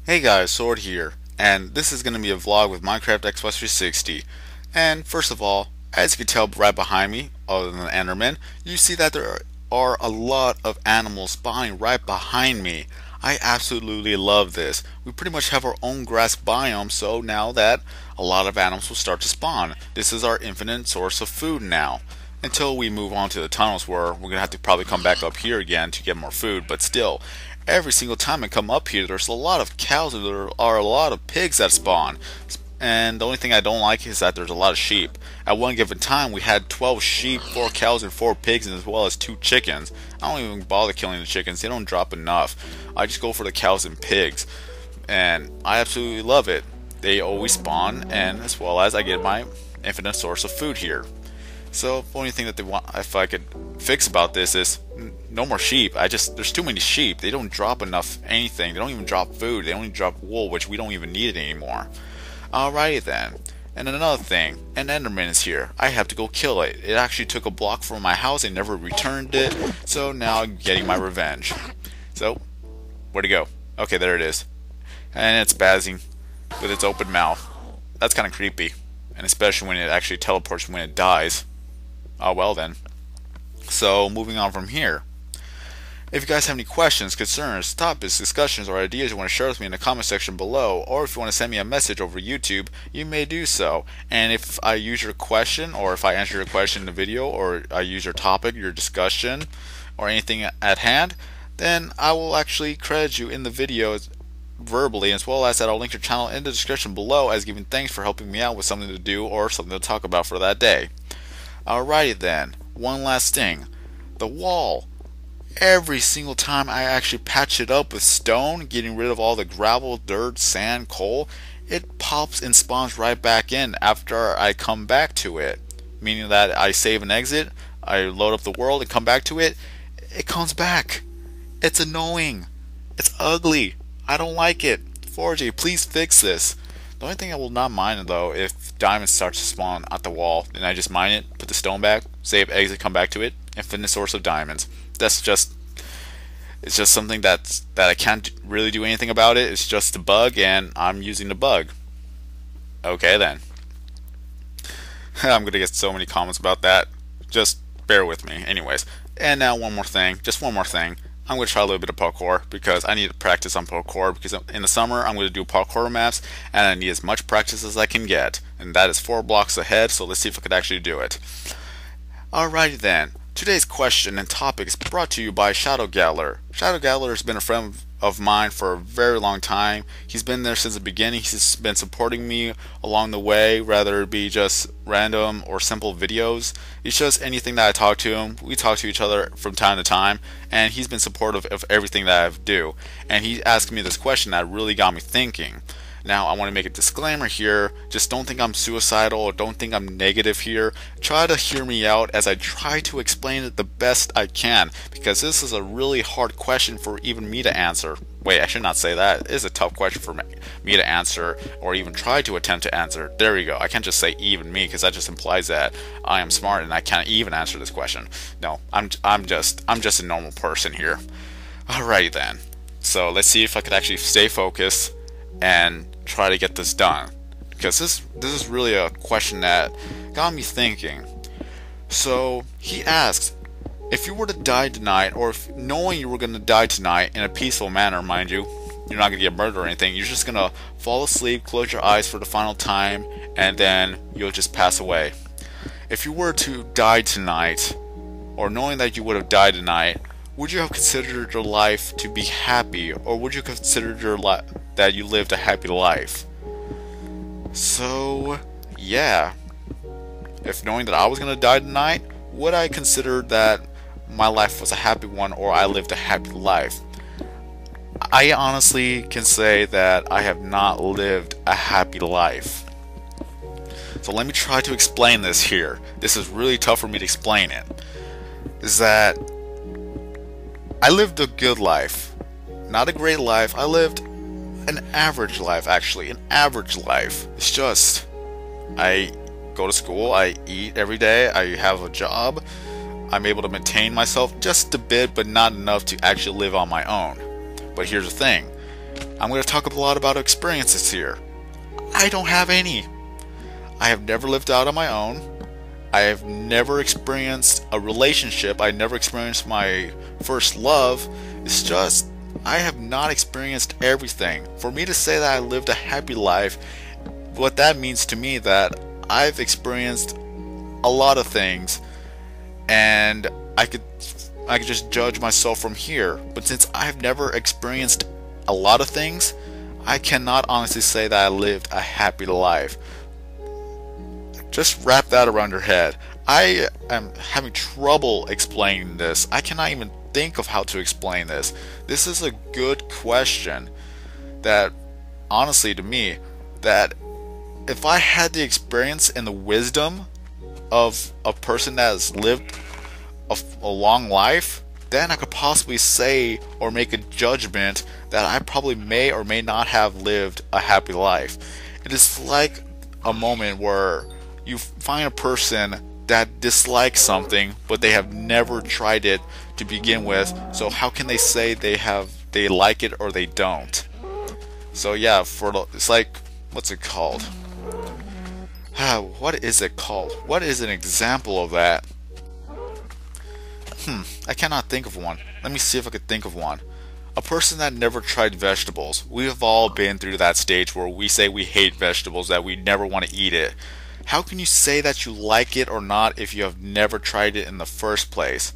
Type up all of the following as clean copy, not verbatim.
Hey guys, Sword here, and this is going to be a vlog with Minecraft Xbox 360. And first of all, as you can tell right behind me, other than the Endermen, you see that there are a lot of animals spawning right behind me. I absolutely love this. We pretty much have our own grass biome, so now that a lot of animals will start to spawn. This is our infinite source of food now. Until we move on to the tunnels where we're going to have to probably come back up here again to get more food, but still, every single time I come up here, there's a lot of cows and there are a lot of pigs that spawn. And the only thing I don't like is that there's a lot of sheep. At one given time, we had 12 sheep, 4 cows, and 4 pigs, as well as 2 chickens. I don't even bother killing the chickens, they don't drop enough. I just go for the cows and pigs. And I absolutely love it. They always spawn, and as well as I get my infinite source of food here. So the only thing that they want, if I could fix about this, is no more sheep. There's too many sheep. They don't drop enough anything. They don't even drop food. They only drop wool, which we don't even need it anymore. Alrighty then. And another thing, an Enderman is here. I have to go kill it. It actually took a block from my house and never returned it. So now I'm getting my revenge. So, where'd it go? Okay, there it is. And it's bazzing with its open mouth. That's kind of creepy. And especially when it actually teleports when it dies. Oh well then. So moving on from here. If you guys have any questions, concerns, topics, discussions, or ideas you want to share with me in the comment section below, or if you want to send me a message over YouTube, you may do so. And if I use your question, or if I answer your question in the video, or I use your topic, your discussion, or anything at hand, then I will actually credit you in the video verbally, as well as that I'll link your channel in the description below as giving thanks for helping me out with something to do or something to talk about for that day. Alrighty then, one last thing. The wall. Every single time I actually patch it up with stone, getting rid of all the gravel, dirt, sand, coal, it pops and spawns right back in after I come back to it. Meaning that I save and exit, I load up the world and come back to it, it comes back. It's annoying. It's ugly. I don't like it. 4J, please fix this. The only thing I will not mind though, if diamonds starts to spawn at the wall, then I just mine it, put the stone back, save, exit, come back to it, infinite source of diamonds. It's just something that I can't really do anything about it. It's just a bug, and I'm using the bug. Okay then. I'm gonna get so many comments about that. Just bear with me. Anyways, and now one more thing, just one more thing. I'm going to try a little bit of parkour because I need to practice on parkour, because in the summer I'm going to do parkour maps and I need as much practice as I can get, and that is 4 blocks ahead, so let's see if I could actually do it. Alrighty then, today's question and topic is brought to you by Shadowgattler. Shadowgattler has been a friend of mine for a very long time. He's been there since the beginning. He's been supporting me along the way, whether it be just random or simple videos. It's just anything that I talk to him. We talk to each other from time to time, and he's been supportive of everything that I do. And he asked me this question that really got me thinking. Now, I want to make a disclaimer here. Just don't think I'm suicidal or don't think I'm negative here. Try to hear me out as I try to explain it the best I can, because this is a really hard question for even me to answer. Wait, I should not say that. It is a tough question for me to answer, or even try to attempt to answer. There you go. I can't just say even me, because that just implies that I am smart and I can't even answer this question. No, I'm just a normal person here. Alright then. So let's see if I could actually stay focused and try to get this done, because this is really a question that got me thinking. So he asks, if you were to die tonight, or if knowing you were going to die tonight in a peaceful manner, mind you, you're not going to get murdered or anything, you're just going to fall asleep, close your eyes for the final time, and then you'll just pass away. If you were to die tonight, or knowing that you would have died tonight, would you have considered your life to be happy, or would you consider your life that you lived a happy life? So, yeah. If knowing that I was going to die tonight, would I consider that my life was a happy one, or I lived a happy life? I honestly can say that I have not lived a happy life. So let me try to explain this here. This is really tough for me to explain it. Is that I lived a good life. Not a great life. I lived an average life, actually. An average life. It's just, I go to school, I eat every day, I have a job, I'm able to maintain myself just a bit, but not enough to actually live on my own. But here's the thing. I'm going to talk a lot about experiences here. I don't have any. I have never lived out on my own. I have never experienced a relationship. I never experienced my first love. It's just, I have not experienced everything. For me to say that I lived a happy life, what that means to me that I've experienced a lot of things, and I could just judge myself from here. But since I've never experienced a lot of things, I cannot honestly say that I lived a happy life. Just wrap that around your head. I am having trouble explaining this. I cannot even think of how to explain this. This is a good question that, honestly, to me, that if I had the experience and the wisdom of a person that has lived a long life, then I could possibly say or make a judgment that I probably may or may not have lived a happy life. It is like a moment where you find a person that dislikes something, but they have never tried it to begin with, so how can they say they like it or they don't? So yeah, it's like, what's it called? What is it called? What is an example of that? I cannot think of one. Let me see if I could think of one. A person that never tried vegetables. We have all been through that stage where we say we hate vegetables, that we never want to eat it. How can you say that you like it or not if you have never tried it in the first place?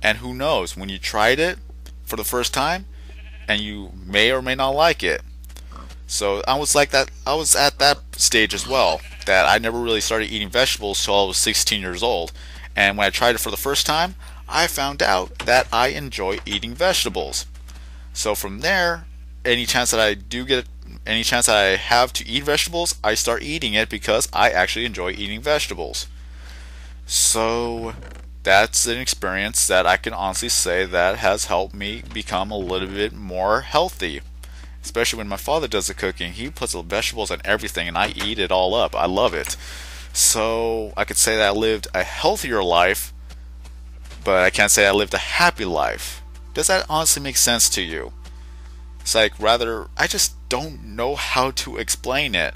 And who knows, when you tried it for the first time, and you may or may not like it. So I was like that. I was at that stage as well, that I never really started eating vegetables till I was 16 years old. And when I tried it for the first time, I found out that I enjoy eating vegetables. So from there, any chance that I have to eat vegetables, I start eating it because I actually enjoy eating vegetables. So that's an experience that I can honestly say that has helped me become a little bit more healthy. Especially when my father does the cooking. He puts the vegetables and everything, and I eat it all up. I love it. So I could say that I lived a healthier life, but I can't say I lived a happy life. Does that honestly make sense to you? It's like, rather, I just don't know how to explain it.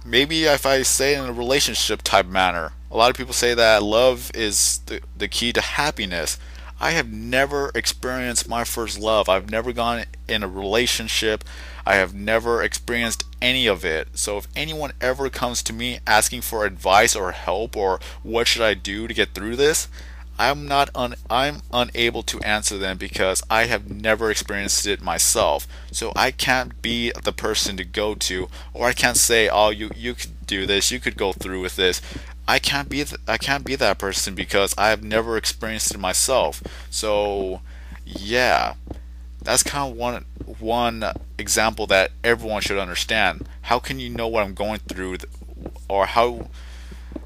Maybe if I say it in a relationship type manner. A lot of people say that love is the key to happiness. I have never experienced my first love. I've never gone in a relationship. I have never experienced any of it. So if anyone ever comes to me asking for advice or help or what should I do to get through this, I'm unable to answer them because I have never experienced it myself. So I can't be the person to go to, or I can't say, "Oh, you could do this. You could go through with this." I can't be that person because I have never experienced it myself. So yeah, that's kind of one example that everyone should understand. How can you know what I'm going through, or how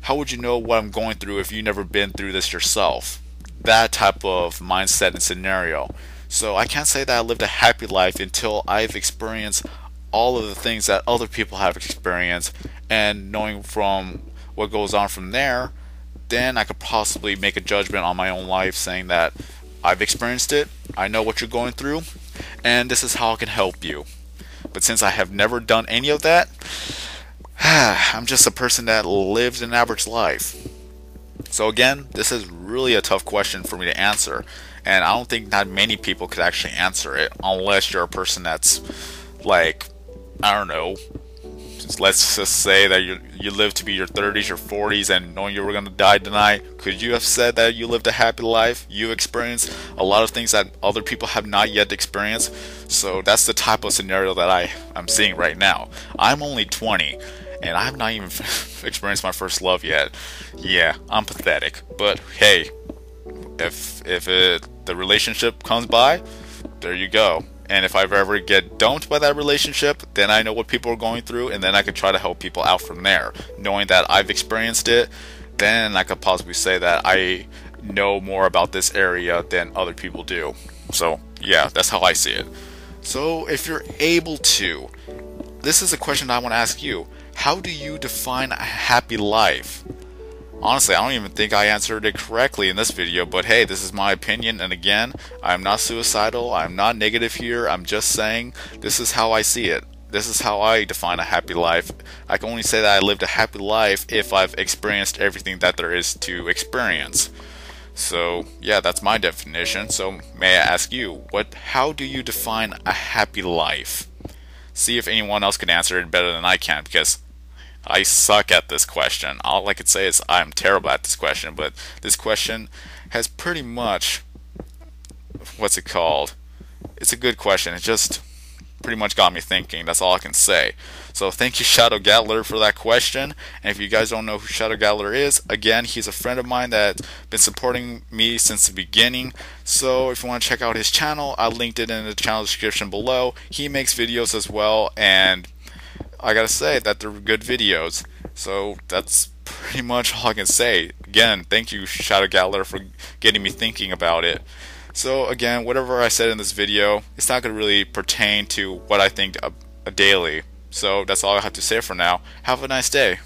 would you know what I'm going through if you've never been through this yourself? That type of mindset and scenario. So I can't say that I lived a happy life until I've experienced all of the things that other people have experienced, and knowing from what goes on from there, then I could possibly make a judgment on my own life, saying that I've experienced it, I know what you're going through, and this is how I can help you. But since I have never done any of that, I'm just a person that lives an average life. So again, this is really a tough question for me to answer, and I don't think that many people could actually answer it unless you're a person that's like, I don't know, let's just say that you live to be your 30s or 40s and knowing you were going to die tonight. Could you have said that you lived a happy life? You experienced a lot of things that other people have not yet experienced. So that's the type of scenario that I'm seeing right now. I'm only 20 and I have not even experienced my first love yet. Yeah, I'm pathetic. But hey, if the relationship comes by, there you go. And if I ever get dumped by that relationship, then I know what people are going through, and then I could try to help people out from there. Knowing that I've experienced it, then I could possibly say that I know more about this area than other people do. So yeah, that's how I see it. So if you're able to, this is a question that I want to ask you. How do you define a happy life? Honestly, I don't even think I answered it correctly in this video, but hey, this is my opinion, and again, I'm not suicidal, I'm not negative here, I'm just saying this is how I see it. This is how I define a happy life. I can only say that I lived a happy life if I've experienced everything that there is to experience. So, yeah, that's my definition. So, may I ask you, how do you define a happy life? See if anyone else can answer it better than I can, because I suck at this question. All I could say is I'm terrible at this question, but this question has pretty much, what's it called? It's a good question. It just pretty much got me thinking. That's all I can say. So thank you, Shadowgattler, for that question. And if you guys don't know who Shadowgattler is, again, he's a friend of mine that's been supporting me since the beginning. So if you want to check out his channel, I linked it in the channel description below. He makes videos as well, and I gotta say that they're good videos. So that's pretty much all I can say. Again, thank you, Shadowgattler, for getting me thinking about it. So again, whatever I said in this video, it's not going to really pertain to what I think a daily. So that's all I have to say for now. Have a nice day.